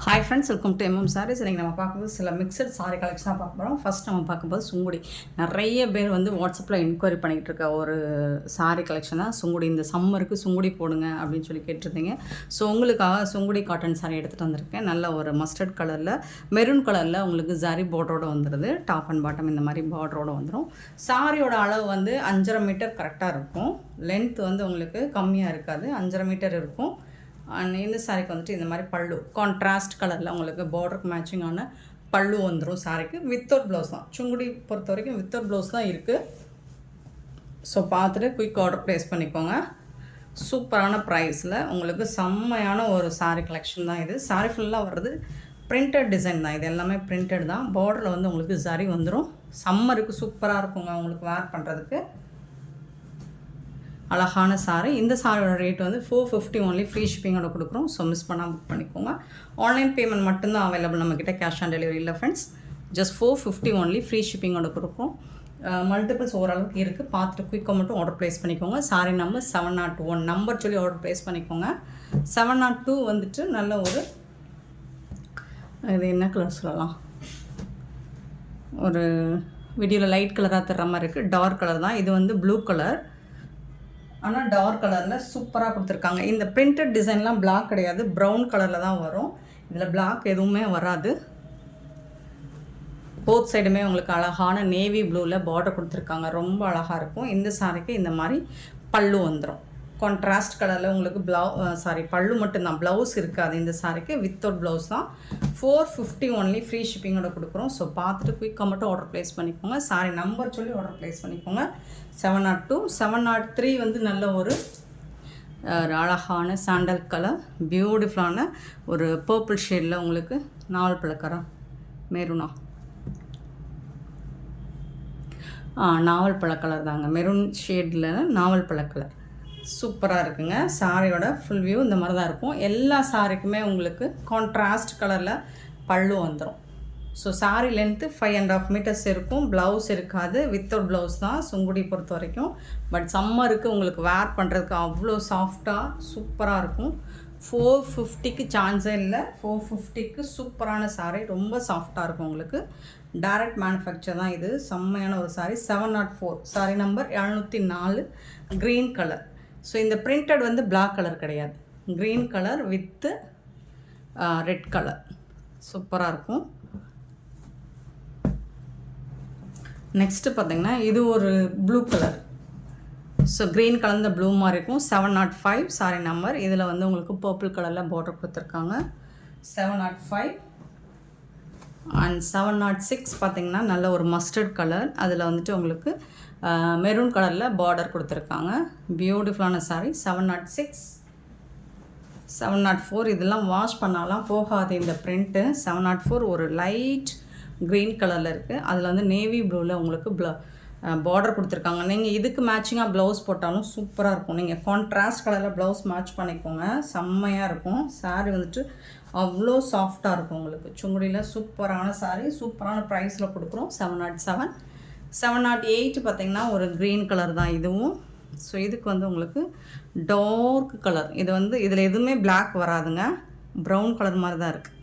Hi friends, welcome to sarees. இன்றைக்கி நம்ம பார்க்கும்போது சில மிக்சட் சாரி கலெக்ஷனாக பார்க்க போகிறோம். ஃபஸ்ட் நம்ம பார்க்கும்போது சுங்குடி. நிறைய பேர் வாட்ஸ்அப்பில் என்கொயரி பண்ணிகிட்டு இருக்க ஒரு சாரி கலெக்ஷனாக சுங்குடி. இந்த சம்மருக்கு சுங்குடி போடுங்க அப்படின்னு சொல்லி கேட்டிருந்தீங்க. ஸோ உங்களுக்காக சுங்குடி காட்டன் சாரி எடுத்துகிட்டு வந்திருக்கேன். நல்ல ஒரு மஸ்டர்ட் கலரில், மெரூன் கலரில் உங்களுக்கு ஜரி பார்டரோடு வந்துடுது. டாப் அண்ட் பாட்டம் இந்த மாதிரி பார்டரோடு வந்துடும். சாரியோட அளவு 5.5 மீட்டர் கரெக்டாக இருக்கும். லென்த் உங்களுக்கு கம்மியாக இருக்காது, 5.5 மீட்டர் இருக்கும். அண்ட் இந்த சாரிக்கு இந்த மாதிரி பல்லு கான்ட்ராஸ்ட் கலரில் உங்களுக்கு பார்டருக்கு மேட்சிங்கான பல்லு வந்துடும். சாரிக்கு வித்தவுட் ப்ளவுஸ் தான். சுங்குடி பொறுத்த வரைக்கும் வித்தவுட் ப்ளவுஸ் தான் இருக்குது. ஸோ பார்த்துட்டு குயிக் ஆர்டர் ப்ளேஸ் பண்ணிக்கோங்க. சூப்பரான ப்ரைஸில் உங்களுக்கு செம்மையான ஒரு சாரி கலெக்ஷன் தான் இது. சாரி ஃபுல்லாக வர்றது பிரிண்டட் டிசைன் தான். இது எல்லாமே பிரிண்டட் தான். பார்டரில் உங்களுக்கு சரி வந்துடும். சம்மருக்கு சூப்பராக இருக்குங்க உங்களுக்கு வேர் பண்ணுறதுக்கு. அழகான சாரி. இந்த சாரியோட ரேட் 450 ஒன்லி. ஃப்ரீ ஷிப்பிங்கோட கொடுக்குறோம். ஸோ மிஸ் பண்ணால் புக் பண்ணிக்கோங்க. ஆன்லைன் பேமெண்ட் மட்டும்தான் அவைலபிள் நம்மக்கிட்ட. கேஷ் ஆன் டெலிவரி இல்லை ஃப்ரெண்ட்ஸ். Just 450 only. ஃப்ரீ ஷிப்பிங்கோட கொடுக்குறோம். மல்டிபிள்ஸ் ஓரளவுக்கு இருக்குது. பார்த்துட்டு குயிக்காக மட்டும் ஆர்டர் ப்ளேஸ் பண்ணிக்கோங்க. சாரி நம்பர் 701 நம்பர் சொல்லி ஆர்டர் ப்ளேஸ் பண்ணிக்கோங்க. 702 நல்ல ஒரு இது என்ன கலர் சொல்லலாம், ஒரு வீடியோவில் லைட் கலராக தர்ற மாதிரி இருக்குது. டார்க் கலர் தான். இது ப்ளூ கலர், ஆனால் டார்க் கலரில் சூப்பராக கொடுத்துருக்காங்க. இந்த பிரிண்டட் டிசைன்லாம் பிளாக் கிடையாது, ப்ரௌன் கலரில் தான் வரும். இதில் பிளாக் எதுவுமே வராது. போத் சைடுமே உங்களுக்கு அழகான நேவி ப்ளூவில் பார்டர் கொடுத்துருக்காங்க. ரொம்ப அழகாக இருக்கும். இந்த சாரிக்கு இந்த மாதிரி பல்லு வந்துடும். கான்ட்ராஸ்ட் கலரில் உங்களுக்கு பல்லு மட்டும்தான், ப்ளவுஸ் இருக்காது இந்த சாரிக்கு. வித்தவுட் ப்ளவுஸ் தான். 450 ஒன்லி. ஃப்ரீ ஷிப்பிங்கோட கொடுக்குறோம். ஸோ பார்த்துட்டு குயிக்காக மட்டும் ஆர்டர் ப்ளேஸ் பண்ணிக்கோங்க. சாரி நம்பர் சொல்லி ஆர்டர் ப்ளேஸ் பண்ணிக்கோங்க. 702. 703 நல்ல ஒரு அழகான சாண்டல் கலர், பியூட்டிஃபுல்லான ஒரு பர்பிள் ஷேடில் உங்களுக்கு நாவல் பழக்கரா மெரூனா நாவல் பழ கலர் தாங்க. மெரூன் ஷேடில் நாவல் பழ கலர் சூப்பராக இருக்குங்க. சாரியோட ஃபுல் வியூ இந்த மாதிரி தான் இருக்கும். எல்லா சாரிக்குமே உங்களுக்கு கான்ட்ராஸ்ட் கலரில் பல்லு வந்துடும். ஸோ சாரி லென்த்து 5.5 மீட்டர்ஸ் இருக்கும். ப்ளவுஸ் இருக்காது, வித்தவுட் ப்ளவுஸ் தான் சுங்குடி பொறுத்த வரைக்கும். பட் சம்மருக்கு உங்களுக்கு வேர் பண்ணுறதுக்கு அவ்வளோ சாஃப்டாக சூப்பராக இருக்கும். 450க்கு சான்ஸே இல்லை. 450க்கு சூப்பரான சாரி. ரொம்ப சாஃப்டாக இருக்கும் உங்களுக்கு. டைரக்ட் மேனுஃபேக்சர் தான் இது. செம்மையான ஒரு sorry. 704 sorry number 704 green colour. So இந்த பிரிண்டட் பிளாக் கலர் கிடையாது, green colour with red colour. சூப்பராக இருக்கும். நெக்ஸ்ட்டு பார்த்திங்கன்னா இது ஒரு ப்ளூ கலர். ஸோ க்ரீன் கலந்த ப்ளூ மாதிரி இருக்கும். 705 சாரி நம்பர். இதில் உங்களுக்கு பர்பிள் கலரில் பார்டர் கொடுத்துருக்காங்க. 705 அண்ட் 706 பார்த்திங்கன்னா நல்ல ஒரு மஸ்டர்ட் கலர். அதில் உங்களுக்கு மெரூன் கலரில் பார்டர் கொடுத்துருக்காங்க. பியூட்டிஃபுல்லான சாரி. 706 704 இதெல்லாம் வாஷ் பண்ணாலாம் போகாது இந்த பிரிண்ட்டு. 704 ஒரு லைட் க்ரீன் கலரில் இருக்குது. அதில் நேவி ப்ளூவில் உங்களுக்கு பார்டர் கொடுத்துருக்காங்க. நீங்கள் இதுக்கு மேட்சிங்காக ப்ளவுஸ் போட்டாலும் சூப்பராக இருக்கும். நீங்கள் கான்ட்ராஸ்ட் கலரில் ப்ளவுஸ் மேட்ச் பண்ணிக்கோங்க. செம்மையாக இருக்கும். சாரி அவ்வளோ சாஃப்டாக இருக்கும் உங்களுக்கு. சுங்குடியில் சூப்பரான சாரி. சூப்பரான ப்ரைஸில் கொடுக்குறோம். 707 708 பார்த்திங்கன்னா ஒரு க்ரீன் கலர் தான் இதுவும். ஸோ இதுக்கு உங்களுக்கு டார்க் கலர். இது இதில் எதுவுமே பிளாக் வராதுங்க, ப்ரௌன் கலர் மாதிரி தான் இருக்குது.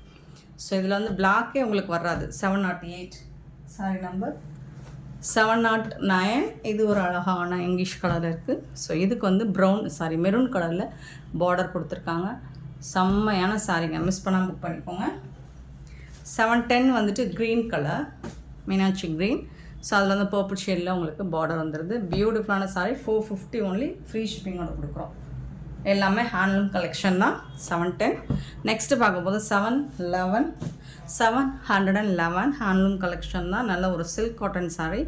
ஸோ இதில் பிளாக்கே உங்களுக்கு வராது. 708 சாரி நம்பர் 709 இது ஒரு அழகான இங்கிலீஷ் கலரில் இருக்குது. ஸோ இதுக்கு மெரூன் கலரில் பார்டர் கொடுத்துருக்காங்க. செம்மையான சாரிங்க, மிஸ் பண்ணாமல் புக் பண்ணிக்கோங்க. 710 green colour, Meenakshi green. So அதில் பர்பிள் ஷேடில் உங்களுக்கு பார்டர் வந்துடுது. பியூட்டிஃபுல்லான சாரி. 450 ஒன்லி. ஃப்ரீ ஷிப்பிங்கோட கொடுக்குறோம். எல்லாமே ஹேண்ட்லூம் கலெக்ஷன் தான். 710. நெக்ஸ்ட்டு பார்க்கும்போது 711 ஹேண்ட்லூம் கலெக்ஷன் தான். நல்ல ஒரு சில்க் காட்டன் சாரி.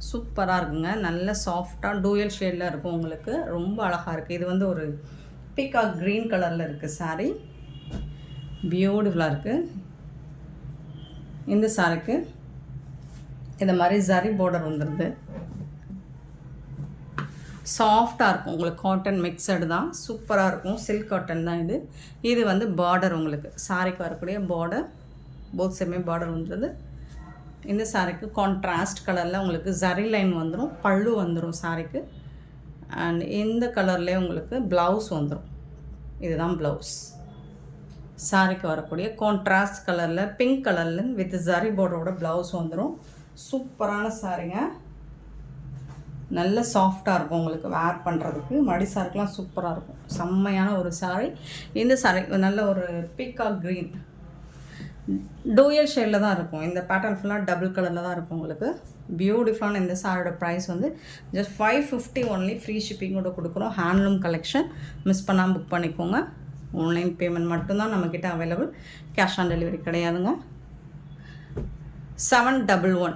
சூப்பராக இருக்குங்க. நல்ல சாஃப்டாக டூயல் ஷேடில் இருக்கும் உங்களுக்கு. ரொம்ப அழகாக இருக்குது. இது ஒரு பீகாக் க்ரீன் கலரில் இருக்குது சாரி. பியூட்டிஃபுல்லாக இருக்குது. இந்த சாரிக்கு இந்த மாதிரி ஜரி பார்டர் வந்துடுது. சாஃப்டாக இருக்கும் உங்களுக்கு. காட்டன் மிக்சடு தான். சூப்பராக இருக்கும். சில்க் காட்டன் தான் இது. இது பார்டர் உங்களுக்கு சாரிக்கு வரக்கூடிய பார்டர். போத் சைடுமே பார்டர் வந்துடுது. இந்த சாரிக்கு கான்ட்ராஸ்ட் கலரில் உங்களுக்கு ஜரி லைன் வந்துடும். பல்லு வந்துடும் சாரிக்கு. அண்ட் இந்த கலர்லேயே உங்களுக்கு ப்ளவுஸ் வந்துடும். இதுதான் ப்ளவுஸ். சாரிக்கு வரக்கூடிய கான்ட்ராஸ்ட் கலரில் பிங்க் கலரில் வித் ஜரி பார்டரோட ப்ளவுஸ் வந்துடும். சூப்பரான சாரிங்க. நல்ல சாஃப்டாக இருக்கும் உங்களுக்கு வேர் பண்ணுறதுக்கு. மடி சாரிக்கெலாம் சூப்பராக இருக்கும். செம்மையான ஒரு சாரி. இந்த சாரி நல்ல ஒரு பீகாக் க்ரீன் டூயல் ஷேடில் தான் இருக்கும். இந்த பேட்டர்ன் ஃபுல்லாக டபுள் கலரில் தான் இருக்கும் உங்களுக்கு. பியூட்டிஃபுல்லான இந்த சாரியோட ப்ரைஸ் வந்து ஜஸ்ட் 550 ஒன்லி. ஃப்ரீ ஷிப்பிங்கோட கொடுக்குறோம். Handloom collection. மிஸ் பண்ணாமல் புக் பண்ணிக்கோங்க. ஆன்லைன் பேமெண்ட் மட்டும்தான் நம்மக்கிட்ட அவைலபிள். கேஷ் ஆன் டெலிவரி கிடையாதுங்க. 711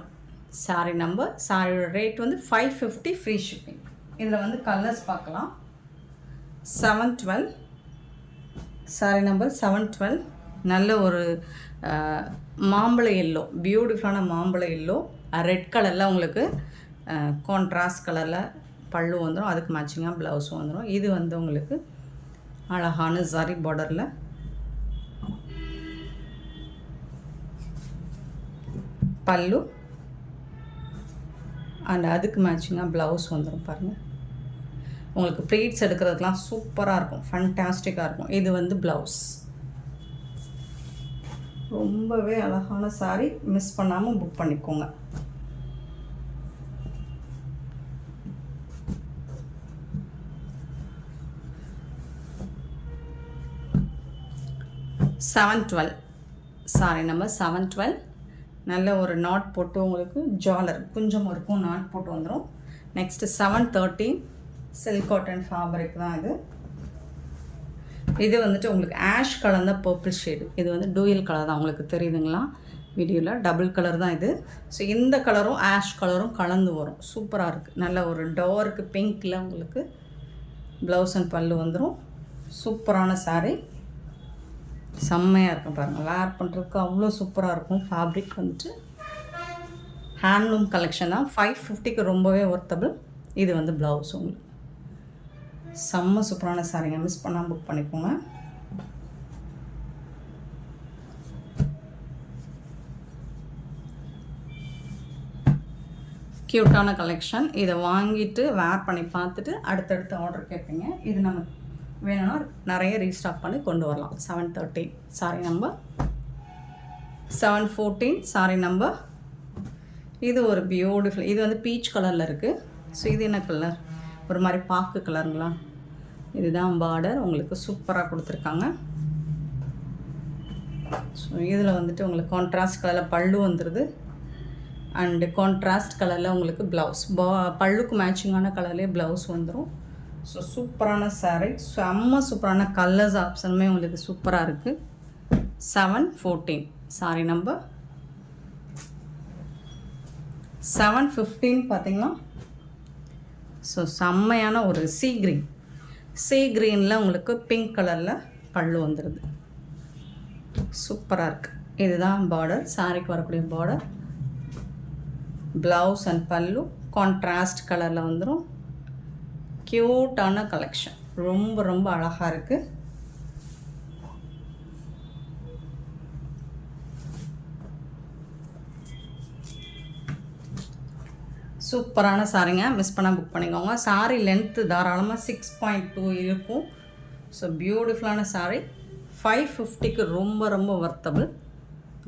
சாரி நம்பர். சாரியோட ரேட் வந்து 550 ஃப்ரீ ஷிப்பிங். இதில் வந்து கலர்ஸ் பார்க்கலாம். 712 சாரி நம்பர் 712. நல்ல ஒரு மாம்பழ எல்லோ, பியூட்டிஃபுல்லான மாம்பழ எல்லோ, ரெட் கலரில் உங்களுக்கு கான்ட்ராஸ்ட் கலரில் பல்லு வந்துடும். அதுக்கு மேட்சிங்காக ப்ளவுஸும் வந்துடும். இது வந்து உங்களுக்கு அழகான ஜரி பார்டரில் பல்லு அண்ட் அதுக்கு மேட்சிங்காக ப்ளவுஸ் வந்துடும். பாருங்கள், உங்களுக்கு ப்ளீட்ஸ் எடுக்கிறதுக்கெலாம் சூப்பராக இருக்கும். ஃபண்டாஸ்டிக்காக இருக்கும். இது வந்து ப்ளவுஸ். ரொம்பவே அழகான சாரி. மிஸ் பண்ணாமல் புக் பண்ணிக்கோங்க. Sorry number 712. நல்ல ஒரு நாட் போட்டு உங்களுக்கு ஜாலர் கொஞ்சம் இருக்கும் நாட் போட்டு வந்துடும். நெக்ஸ்ட்டு 713 சில்க் காட்டன் ஃபேப்ரிக் தான் இது. இது வந்துட்டு உங்களுக்கு ஆஷ் கலர் தான் பர்பிள் ஷேடு. இது வந்து டூயல் கலர் தான். உங்களுக்கு தெரியுதுங்களா வீடியோவில்? டபுள் கலர் தான் இது. ஸோ இந்த கலரும் ஆஷ் கலரும் கலந்து வரும். சூப்பராக இருக்குது. நல்ல ஒரு டார்க் பிங்க்கில் உங்களுக்கு ப்ளவுஸ் அண்ட் பல்லு வந்துடும். சூப்பரான சாரீ. செம்மையாக இருக்கும் பாருங்கள். வேர் பண்ணுறதுக்கு அவ்வளோ சூப்பராக இருக்கும். ஃபேப்ரிக் வந்துட்டு ஹேண்ட்லூம் கலெக்ஷன் தான். 550க்கு ரொம்பவே ஒர்த்தபிள். இது வந்து ப்ளவுஸ் உங்களுக்கு. செம்ம சூப்பரான சாரிங்க. மிஸ் பண்ணாமல் புக் பண்ணிக்கோங்க. க்யூட்டான கலெக்ஷன். இதை வாங்கிட்டு வேர் பண்ணி பார்த்துட்டு அடுத்தடுத்து ஆர்டர் கேட்பீங்க. இது நம்ம வேணும்னா நிறைய ரீஸ்டாக் பண்ணி கொண்டு வரலாம். 713 சாரி நம்பர். 714 sorry number. இது ஒரு பியூட்டிஃபுல். இது வந்து பீச் கலரில் இருக்குது. ஸோ இது என்ன கலர்? ஒரு மாதிரி பாக்கு கலருங்களா? இதுதான் பார்டர். உங்களுக்கு சூப்பராக கொடுத்துருக்காங்க. ஸோ இதில் வந்துட்டு உங்களுக்கு கான்ட்ராஸ்ட் கலரில் பல்லு வந்துடுது. அண்டு கான்ட்ராஸ்ட் கலரில் உங்களுக்கு ப்ளவுஸ். பல்லுக்கு மேட்சிங்கான கலர்லேயே ப்ளவுஸ் வந்துடும். ஸோ சூப்பரான சாரீ. செம்ம சூப்பரான கலர்ஸ் ஆப்ஷனுமே உங்களுக்கு சூப்பராக இருக்குது. 714 சாரி நம்பர். 715 பார்த்தீங்கன்னா ஸோ செம்மையான ஒரு சீ க்ரீனில் உங்களுக்கு பிங்க் கலரில் பல்லு வந்துடுது. சூப்பராக இருக்குது. இதுதான் பார்டர். சாரிக்கு வரக்கூடிய பார்டர். ப்ளவுஸ் அண்ட் பல்லு கான்ட்ராஸ்ட் கலரில் வந்துடும். க்யூட்டான கலெக்ஷன். ரொம்ப ரொம்ப அழகாக இருக்குது. சூப்பரான சாரிங்க. மிஸ் பண்ணால் புக் பண்ணிக்கோங்க. சாரி லென்த்து தாராளமாக 6.2 இருக்கும். ஸோ பியூட்டிஃபுல்லான சாரி. 550க்கு ரொம்ப ரொம்ப ஒர்த்தபிள்.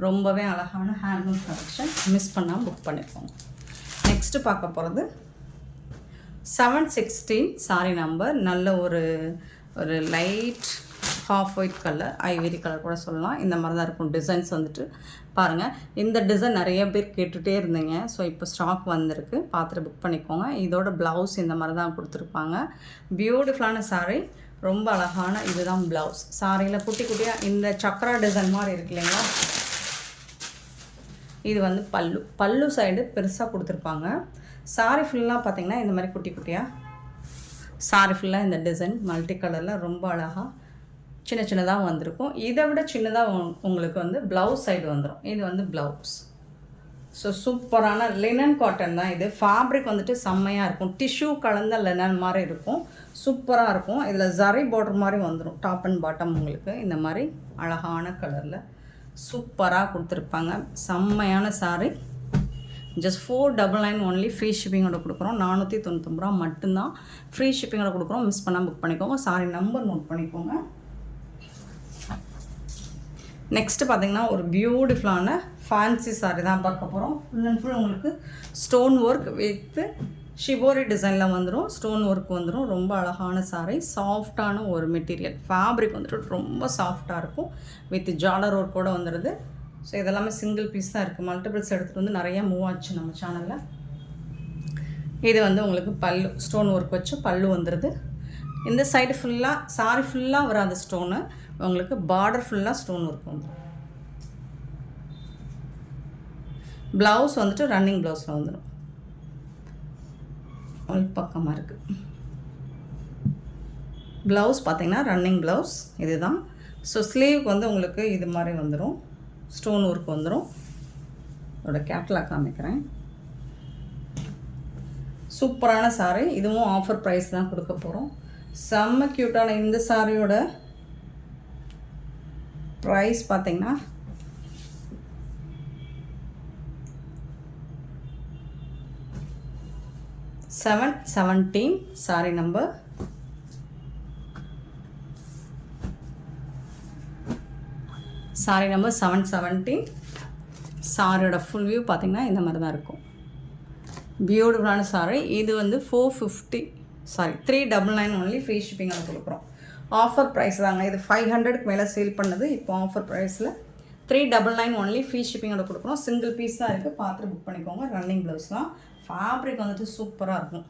ரொம்பவே அழகான ஹேண்ட்லூம் கலெக்ஷன். மிஸ் பண்ணாமல் புக் பண்ணிக்கோங்க. நெக்ஸ்ட்டு பார்க்க போகிறது 716 சாரி நம்பர். நல்ல ஒரு light half white colour, Ivory colour கூட சொல்லலாம். இந்த மாதிரி தான் இருக்கும் டிசைன்ஸ் வந்துட்டு. பாருங்கள், இந்த டிசைன் நிறைய பேர் கேட்டுகிட்டே இருந்தீங்க. ஸோ இப்போ ஸ்டாக் வந்திருக்கு. பார்த்துட்டு புக் பண்ணிக்கோங்க. இதோட ப்ளவுஸ் இந்த மாதிரி தான் கொடுத்துருப்பாங்க. பியூட்டிஃபுல்லான சாரீ. ரொம்ப அழகான இதுதான் ப்ளவுஸ். சாரியில் குட்டி குட்டியாக இந்த சக்கரா டிசைன் மாதிரி இருக்கு இல்லைங்களா? இது வந்து பல்லு சைடு பெருசாக கொடுத்துருப்பாங்க. சாரி ஃபுல்லாக பார்த்திங்கன்னா இந்த மாதிரி குட்டி குட்டியாக சாரி ஃபுல்லாக இந்த டிசைன் மல்டி கலரில் ரொம்ப அழகாக சின்ன சின்னதாக வந்திருக்கும். இதை விட சின்னதாக உங்களுக்கு வந்து ப்ளவுஸ் சைடு வந்துடும். இது வந்து ப்ளவுஸ். ஸோ சூப்பரான லினன் காட்டன் தான் இது. ஃபேப்ரிக் வந்துட்டு செம்மையாக இருக்கும். டிஷ்யூ கலந்த லினன் மாதிரி இருக்கும். சூப்பராக இருக்கும். இதில் ஜரி பார்டர் மாதிரி வந்துடும். டாப் அண்ட் பாட்டம் உங்களுக்கு இந்த மாதிரி அழகான கலரில் சூப்பராக கொடுத்துருப்பாங்க. செம்மையான சாரி. Just 499 only. ஃப்ரீ ஷிப்பிங்கோட கொடுக்குறோம். 499 ரூபா மட்டும்தான் ஃப்ரீ ஷிப்பிங்கோட கொடுக்குறோம். மிஸ் பண்ணால் புக் பண்ணிக்கோங்க. சாரி நம்பர் நோட் பண்ணிக்கோங்க. நெக்ஸ்ட்டு பார்த்திங்கன்னா ஒரு பியூட்டிஃபுல்லான ஃபேன்சி சாரீ தான் பார்க்க போகிறோம். ஃபுல் அண்ட் ஃபுல் உங்களுக்கு ஸ்டோன் ஒர்க் வித்து ஷிபோரி டிசைனில் வந்துடும். ஸ்டோன் ஒர்க் வந்துடும். ரொம்ப அழகான சாரீ. சாஃப்டான ஒரு மெட்டீரியல். ஃபேப்ரிக் வந்துட்டு ரொம்ப சாஃப்டாக இருக்கும். வித் ஜாலர் ஒர்க்கோடு வந்துடுது. ஸோ இதெல்லாமே சிங்கிள் பீஸ் தான் இருக்குது. மல்டிபிள்ஸ் எடுத்துகிட்டு வந்து நிறையா மூவ் ஆச்சு நம்ம சேனலில். இது வந்து உங்களுக்கு பல்லு ஸ்டோன் ஒர்க் வச்சு பல்லு வந்துடுது. இந்த சைடு ஃபுல்லாக சாரி ஃபுல்லாக வராது ஸ்டோனு, உங்களுக்கு பார்டர் ஃபுல்லாக ஸ்டோன் ஒர்க் வந்துடும். ப்ளவுஸ் வந்துட்டு ரன்னிங் ப்ளவுஸில் வந்துடும். பக்கமாக இருக்குது. ப்ளவுஸ் பார்த்திங்கன்னா ரன்னிங் ப்ளவுஸ் இதுதான். ஸோ ஸ்லீவுக்கு வந்து உங்களுக்கு இது மாதிரி வந்துடும். ஸ்டோன் ஒர்க் வந்துடும். இதோட கேட்லாக் காமிக்கிறேன். சூப்பரான சாரீ. இதுவும் ஆஃபர் ப்ரைஸ் தான் கொடுக்க போகிறோம். செம்ம க்யூட்டான இந்த சாரியோட ப்ரைஸ் பார்த்திங்கன்னா $717. Sorry number $717. சாரியோட ஃபுல் வியூ பார்த்திங்கன்னா இந்த மாதிரி தான் இருக்கும். பியூட்டிஃபுல்லான சாரி. இது வந்து 399 ஒன்லி. ஃப்ரீ ஷிப்பிங்கில் கொடுக்குறோம். ஆஃபர் ப்ரைஸ் தாங்க. இது 500க்கு மேலே சேல் பண்ணது. இப்போ ஆஃபர் ப்ரைஸில் 399 ஒன்லி. ஃப்ரீ ஷிப்பிங்கோட கொடுக்குறோம். சிங்கிள் பீஸ் தான் இருக்குது. பார்த்து புக் பண்ணிக்கோங்க. ரன்னிங் ப்ளவுஸ் தான். ஃபேப்ரிக் வந்துட்டு சூப்பராக இருக்கும்.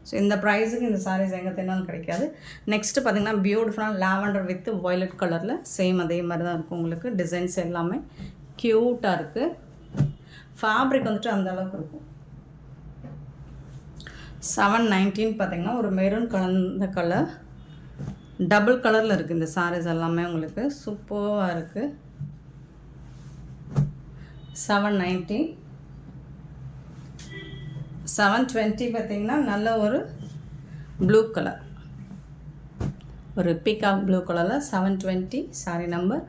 ஸோ இந்த ப்ரைஸுக்கு இந்த சாரீஸ் எங்கே தேனாலும் கிடைக்காது. நெக்ஸ்ட்டு பார்த்திங்கன்னா பியூட்டிஃபுல்லான லாவெண்டர் வித் வயலட் கலரில் சேம் அதே மாதிரி தான் இருக்கும். உங்களுக்கு டிசைன்ஸ் எல்லாமே க்யூட்டாக இருக்குது. ஃபேப்ரிக் வந்துட்டு அந்த அளவுக்கு இருக்கும். 719 பார்த்திங்கன்னா ஒரு மெரூன் கலந்த கலர், டபுள் கலரில் இருக்குது. இந்த சாரீஸ் எல்லாமே உங்களுக்கு சூப்பராக இருக்குது. 719. 720 பார்த்திங்கன்னா நல்ல ஒரு ப்ளூ கலர், ஒரு பீகாக் ப்ளூ கலரில் 720 சாரி நம்பர்.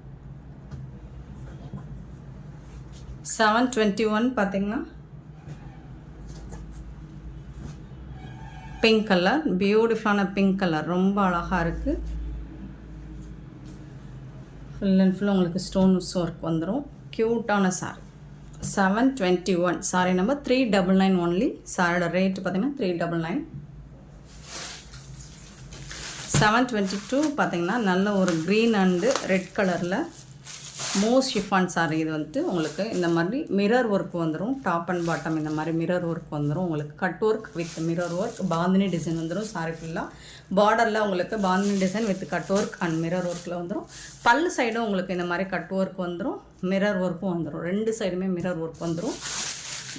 721 பார்த்திங்கன்னா பிங்க் கலர், பியூட்டிஃபுல்லான பிங்க் கலர், ரொம்ப அழகாக இருக்குது. ஃபுல் அண்ட் ஃபுல் உங்களுக்கு ஸ்டோன்ஸ் ஒர்க் வந்துடும். க்யூட்டான சாரி. 721 sorry number. 399 ஒன்லி. சாரியோட ரேட்டு பார்த்திங்கன்னா 399. 722 பார்த்திங்கன்னா நல்ல ஒரு க்ரீன் அண்டு ரெட் கலரில் மோஸ்ட் ஷிஃபான் சாரி. இது வந்துட்டு உங்களுக்கு இந்த மாதிரி மிரர் ஒர்க் வந்துடும். டாப் அண்ட் பாட்டம் இந்த மாதிரி மிரர் ஒர்க் வந்துடும். உங்களுக்கு cut work with mirror work, bandhani design வந்துடும். சாரி ஃபுல்லாக பார்டரில் உங்களுக்கு bandhani design with cut work and mirror ஒர்க்கில் வந்துடும். பல்லு சைடும் உங்களுக்கு இந்த மாதிரி கட் ஒர்க் வந்துடும், மிரர் ஒர்க்கும் வந்துடும். ரெண்டு சைடுமே மிரர் ஒர்க் வந்துடும்.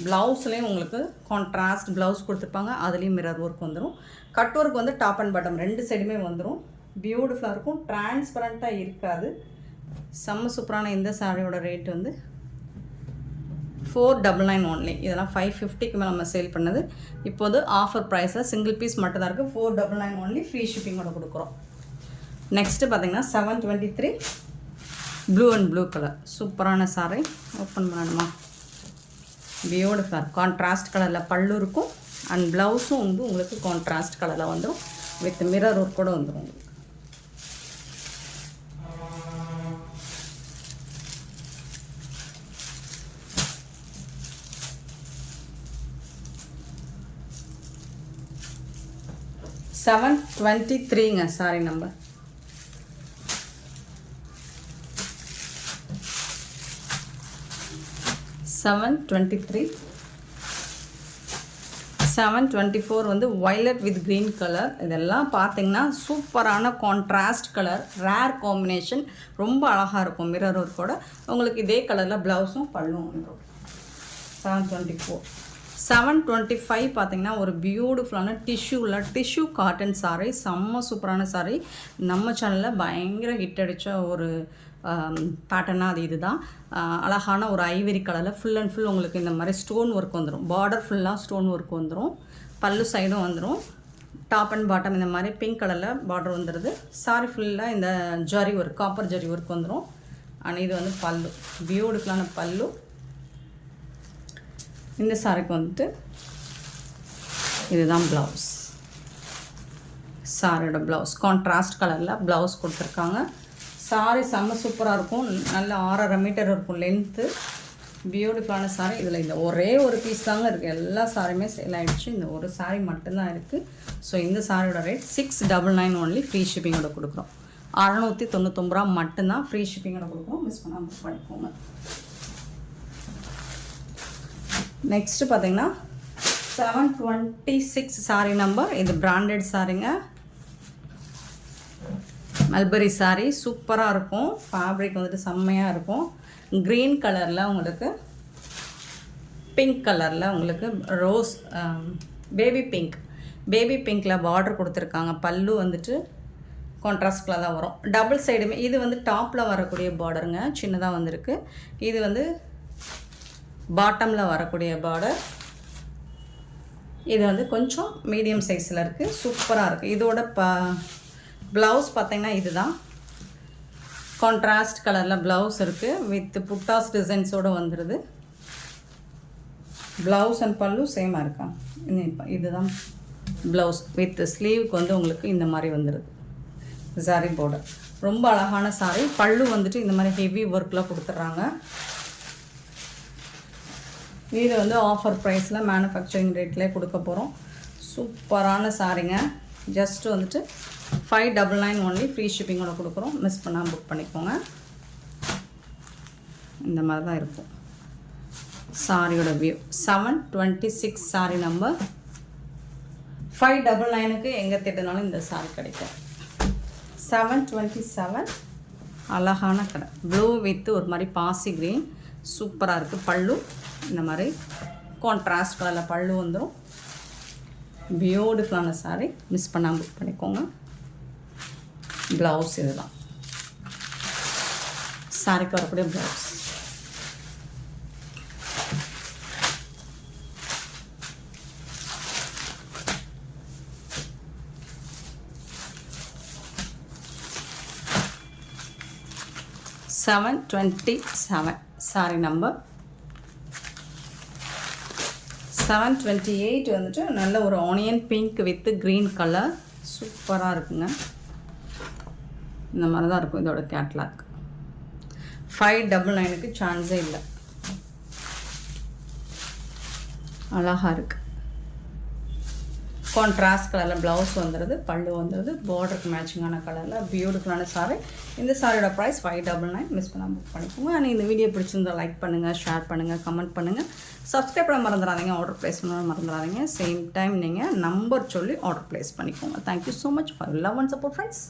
ப்ளவுஸ்லேயும் உங்களுக்கு கான்ட்ராஸ்ட் ப்ளவுஸ் கொடுத்துருப்பாங்க, அதுலேயும் மிரர் ஒர்க் வந்துடும். கட் ஒர்க் வந்து டாப் அண்ட் பாட்டம் ரெண்டு சைடுமே வந்துடும். பியூட்டிஃபுல்லாக இருக்கும். டிரான்ஸ்பரண்ட்டாக இருக்காது. செம்ம சூப்பரான இந்த சாரியோட ரேட் வந்து 499 ஒன்லி. இதெல்லாம் 550க்கு மேலே நம்ம சேல் பண்ணது. இப்போது ஆஃபர் ப்ரைஸில் சிங்கிள் பீஸ் மட்டும் தான் இருக்குது. 499 ஒன்லி. ஃப்ரீ ஷிப்பிங்கோட கொடுக்குறோம். நெக்ஸ்ட்டு பார்த்திங்கன்னா 723 ப்ளூ அண்ட் ப்ளூ கலர் சூப்பரான சாரி. ஓப்பன் பண்ணணுமா? பியூட்டிஃபுல்லாக கான்ட்ராஸ்ட் கலரில் பல்லு இருக்கும் அண்ட் ப்ளவுஸும் வந்து உங்களுக்கு கான்ட்ராஸ்ட் கலரில் வந்துடும். வித் மிரர் ஒர்க் கூட வந்துடும் உங்களுக்கு. $723ங்க சாரி நம்பர். $723. 724 வந்து வயலட் வித் க்ரீன் கலர். இதெல்லாம் பார்த்திங்கன்னா சூப்பரான கான்ட்ராஸ்ட் கலர், ரேர் காம்பினேஷன், ரொம்ப அழகாக இருக்கும். மிரர் ஒர்க்கோட உங்களுக்கு இதே கலரில் ப்ளவுஸும் பல்லும் வந்துடும். 724. 725 பார்த்திங்கன்னா ஒரு பியூட்டிஃபுல்லான டிஷ்யூ காட்டன் சாரீ. செம்ம சூப்பரான சாரீ. நம்ம சேனலில் பயங்கர ஹிட் அடித்த ஒரு பேட்டர்னாக அது இது தான். அழகான ஒரு ஐவரி கலரில் ஃபுல் அண்ட் ஃபுல் உங்களுக்கு இந்த மாதிரி ஸ்டோன் ஒர்க் வந்துடும். பார்டர் ஃபுல்லாக ஸ்டோன் ஒர்க் வந்துடும். பல்லு சைடும் வந்துடும். டாப் அண்ட் பாட்டம் இந்த மாதிரி பிங்க் கலரில் பார்டர் வந்துடுது. சாரி ஃபுல்லாக இந்த zari work, copper zari work வந்துடும். அண்ட் இது வந்து பல்லு, பியூட்டிஃபுல்லான பல்லு. இந்த சாரிக்கு வந்துட்டு இதுதான் ப்ளவுஸ். சாரியோட ப்ளவுஸ் கான்ட்ராஸ்ட் கலரில் ப்ளவுஸ் கொடுத்துருக்காங்க. சாரி செம்ம சூப்பராக இருக்கும். நல்ல 6.5 மீட்டர் இருக்கும் லென்த்து. பியூட்டிஃபுல்லான சாரி. இதில் இந்த ஒரே ஒரு பீஸ் தாங்க இருக்குது. எல்லா சாரியுமே சேல் ஆகிடுச்சு. இந்த ஒரு சாரி மட்டும்தான் இருக்குது. ஸோ இந்த சாரியோட ரேட் 699 ஒன்லி. ஃப்ரீ ஷிப்பிங்கோட கொடுக்குறோம். 699 ரூபா மட்டும்தான் ஃப்ரீ ஷிப்பிங்கோட கொடுக்குறோம். மிஸ் பண்ணாமல் புக் பண்ணிக்கோங்க. நெக்ஸ்ட்டு பார்த்தீங்கன்னா 726 சாரி நம்பர். இது பிராண்டட் சாரிங்க. மல்பரி சாரி சூப்பராக இருக்கும். ஃபேப்ரிக் வந்துட்டு செம்மையாக இருக்கும். க்ரீன் கலரில் உங்களுக்கு பிங்க் கலரில் உங்களுக்கு ரோஸ் பேபி பிங்க்கில் பார்டர் கொடுத்துருக்காங்க. பல்லு வந்துட்டு கான்ட்ராஸ்டில் தான் வரும். டபுள் சைடுமே இது வந்து டாப்பில் வரக்கூடிய பார்டருங்க, சின்னதாக வந்திருக்கு. இது வந்து பாட்டமில் வரக்கூடிய பார்டர். இது வந்து கொஞ்சம் மீடியம் சைஸில் இருக்குது. சூப்பராக இருக்குது. இதோட ப்ளவுஸ் பார்த்திங்கன்னா இதுதான். கான்ட்ராஸ்ட் கலரில் ப்ளவுஸ் இருக்குது. வித் புட்டாஸ் டிசைன்ஸோடு வந்துடுது. ப்ளவுஸ் அண்ட் பல்லு சேமாக இருக்கா? இதுதான் ப்ளவுஸ். வித் ஸ்லீவுக்கு வந்து உங்களுக்கு இந்த மாதிரி வந்துடுது சாரி பார்டர். ரொம்ப அழகான சாரி. பல்லு வந்துட்டு இந்த மாதிரி ஹெவி ஒர்க்கில் கொடுத்துட்றாங்க. இது வந்து ஆஃபர் ப்ரைஸில் மேனுஃபேக்சரிங் ரேட்லேயே கொடுக்க போகிறோம். சூப்பரான சாரிங்க. ஜஸ்ட்டு வந்துட்டு 599 ஒன்லி. ஃப்ரீ ஷிப்பிங்கோட கொடுக்குறோம். மிஸ் பண்ணாமல் புக் பண்ணிக்கோங்க. இந்த மாதிரி தான் இருக்கும் சாரியோட வியூ. 726 sorry number. 599க்கு எங்கே தேடினாலும் இந்த சாரி கிடைக்கும். 727 அழகான கடை. ப்ளூ வித் ஒரு மாதிரி பாசி க்ரீன் சூப்பராக இருக்குது. பல்லு இந்த மாதிரி கான்ட்ராஸ்ட் கலரில் பல்லு வந்துடும். பியூட்டிஃபுல்லான சாரி. மிஸ் பண்ணாமல் புக் பண்ணிக்கோங்க. ப்ளவுஸ் இதுதான் சாரிக்கு வரக்கூடிய ப்ளவுஸ். Seven 27 sorry number. 728 வந்துட்டு நல்ல ஒரு onion pink with green colour சூப்பராக இருக்குங்க. இந்த மாதிரி தான் இருக்கும் இதோட கேட்லாக். 599க்கு சான்ஸே இல்லை. அழகாக இருக்குது. கான்ட்ராஸ்ட் கலரில் ப்ளவுஸ் வந்துடுது. பல்லு வந்துடுது. பார்டருக்கு மேட்சிங்கான கலரில் பியூட்டிஃபுல்லான சாரி. இந்த சாரியோட ப்ரைஸ் 599. மிஸ் பண்ணாமல் புக் பண்ணிக்கோங்க. ஆனால் இந்த வீடியோ பிடிச்சிருந்தால் லைக் பண்ணுங்கள், ஷேர் பண்ணுங்கள், கமெண்ட் பண்ணுங்கள். சப்ஸ்கிரைப் பண்ண மறந்துடாதீங்க. ஆர்டர் ப்ளேஸ் பண்ண மறந்துடாதீங்க. சேம் டைம் நீங்கள் நம்பர் சொல்லி ஆர்டர் ப்ளேஸ் பண்ணிக்கோங்க. Thank you so much for love and support friends.